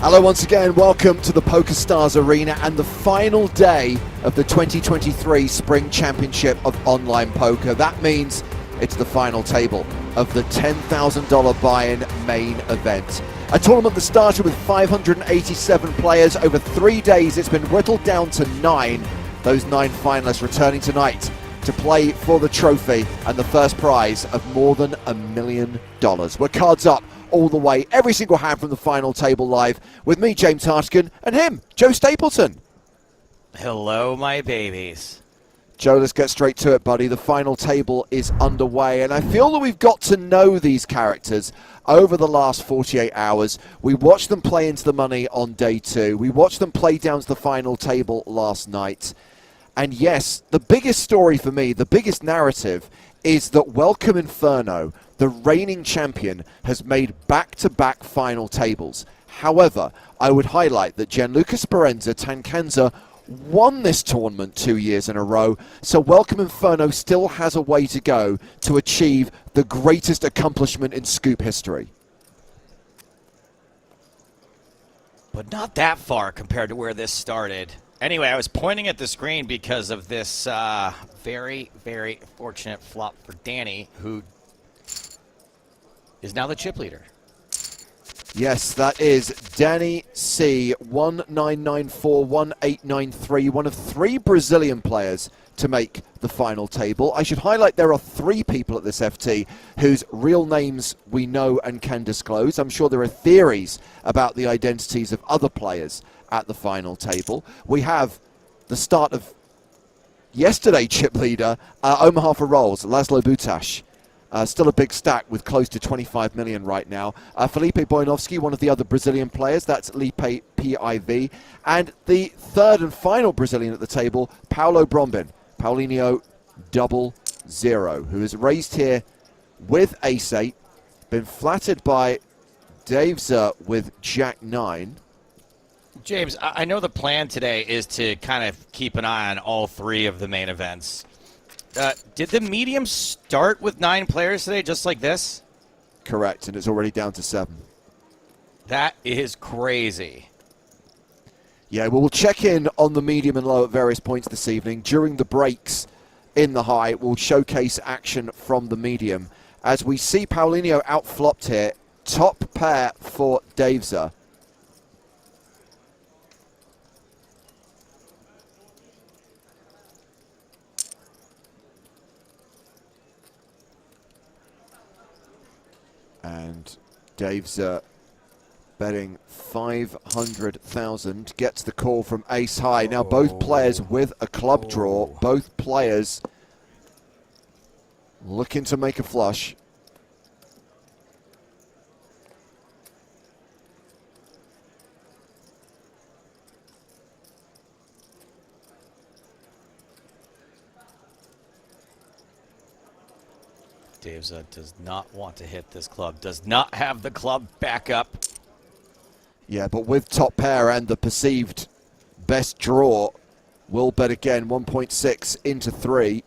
Hello once again, welcome to the PokerStars Arena and the final day of the 2023 Spring Championship of Online Poker. That means it's the final table of the $10,000 buy-in main event. A tournament that started with 587 players. Over 3 days, it's been whittled down to 9. Those 9 finalists returning tonight to play for the trophy and the first prize of more than $1 million. We're cards up all the way, every single hand from the final table live with me, James Hartigan, and him, Joe Stapleton. Hello, my babies. Joe, let's get straight to it, buddy. The final table is underway, and I feel that we've got to know these characters over the last 48 hours. We watched them play into the money on day 2. We watched them play down to the final table last night. And yes, the biggest story for me, the biggest narrative, is that Welcome Inferno, the reigning champion, has made back-to-back final tables. However, I would highlight that Gianluca Speranza Tancanza won this tournament 2 years in a row, so Welcome Inferno still has a way to go to achieve the greatest accomplishment in Scoop history. But not that far compared to where this started. Anyway, I was pointing at the screen because of this very, very fortunate flop for Danny, who is now the chip leader. Yes, that is Danny C. 1994-1893, one of 3 Brazilian players to make the final table. I should highlight there are 3 people at this FT whose real names we know and can disclose. I'm sure there are theories about the identities of other players at the final table. We have the start of yesterday chip leader, Omaha for Rolls, Laszlo Butash. Still a big stack with close to 25 million right now. Felipe Bojanovski, one of the other Brazilian players, that's Lipe PIV. And the third and final Brazilian at the table, Paulo Brombin, Paulinho 00, who is raised here with Ace-8, been flattered by Daveser with Jack-9. James, I know the plan today is to kind of keep an eye on all 3 of the main events. Did the medium start with 9 players today, just like this? Correct, and it's already down to 7. That is crazy. Yeah, well, we'll check in on the medium and low at various points this evening. During the breaks in the high, we'll showcase action from the medium. As we see Paulinho outflopped here, top pair for Daveser. And Dave's betting 500,000, gets the call from Ace High. Now both players with a club draw, both players looking to make a flush. Dave's does not want to hit this club, does not have the club back up. Yeah, but with top pair and the perceived best draw, will bet again, 1.6 into 3.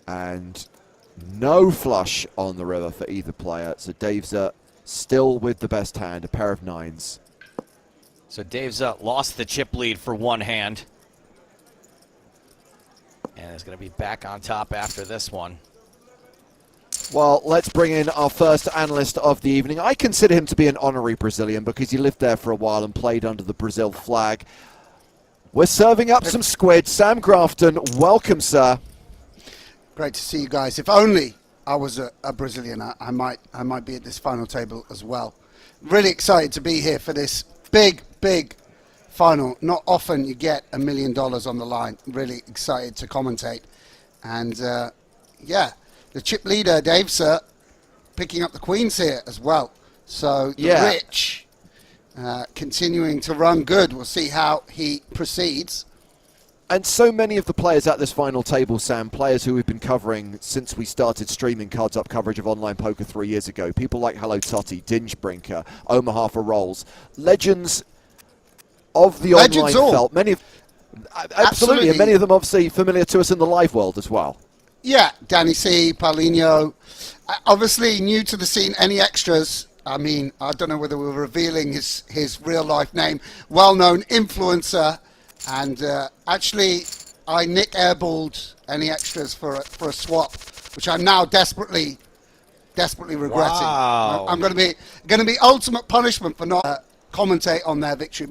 And no flush on the river for either player. So Dave's still with the best hand, a pair of 9s. So Dave's lost the chip lead for one hand. And is going to be back on top after this one. Well, let's bring in our first analyst of the evening. I consider him to be an honorary Brazilian because he lived there for a while and played under the Brazil flag. We're serving up some squid. Sam Grafton, welcome, sir. Great to see you guys. If only I was a Brazilian, I might be at this final table as well. Really excited to be here for this big final. Not often you get $1 million on the line. Really excited to commentate. And yeah, the chip leader, Dave, sir, picking up the queens here as well. So the rich continuing to run good. We'll see how he proceeds. And so many of the players at this final table, Sam, players who we've been covering since we started streaming Cards Up coverage of online poker 3 years ago. People like Hello Totty, Dingebrinker, Omaha for Rolls. Legends of the online felt. Many of, absolutely, and many of them obviously familiar to us in the live world as well. Yeah, Danny C, Paulinho. Obviously new to the scene. Any extras? I mean, I don't know whether we're revealing his real life name. Well-known influencer, and actually, I nick airballed any extras for a swap, which I'm now desperately regretting. Wow. I'm going to be ultimate punishment for not commentate on their victory.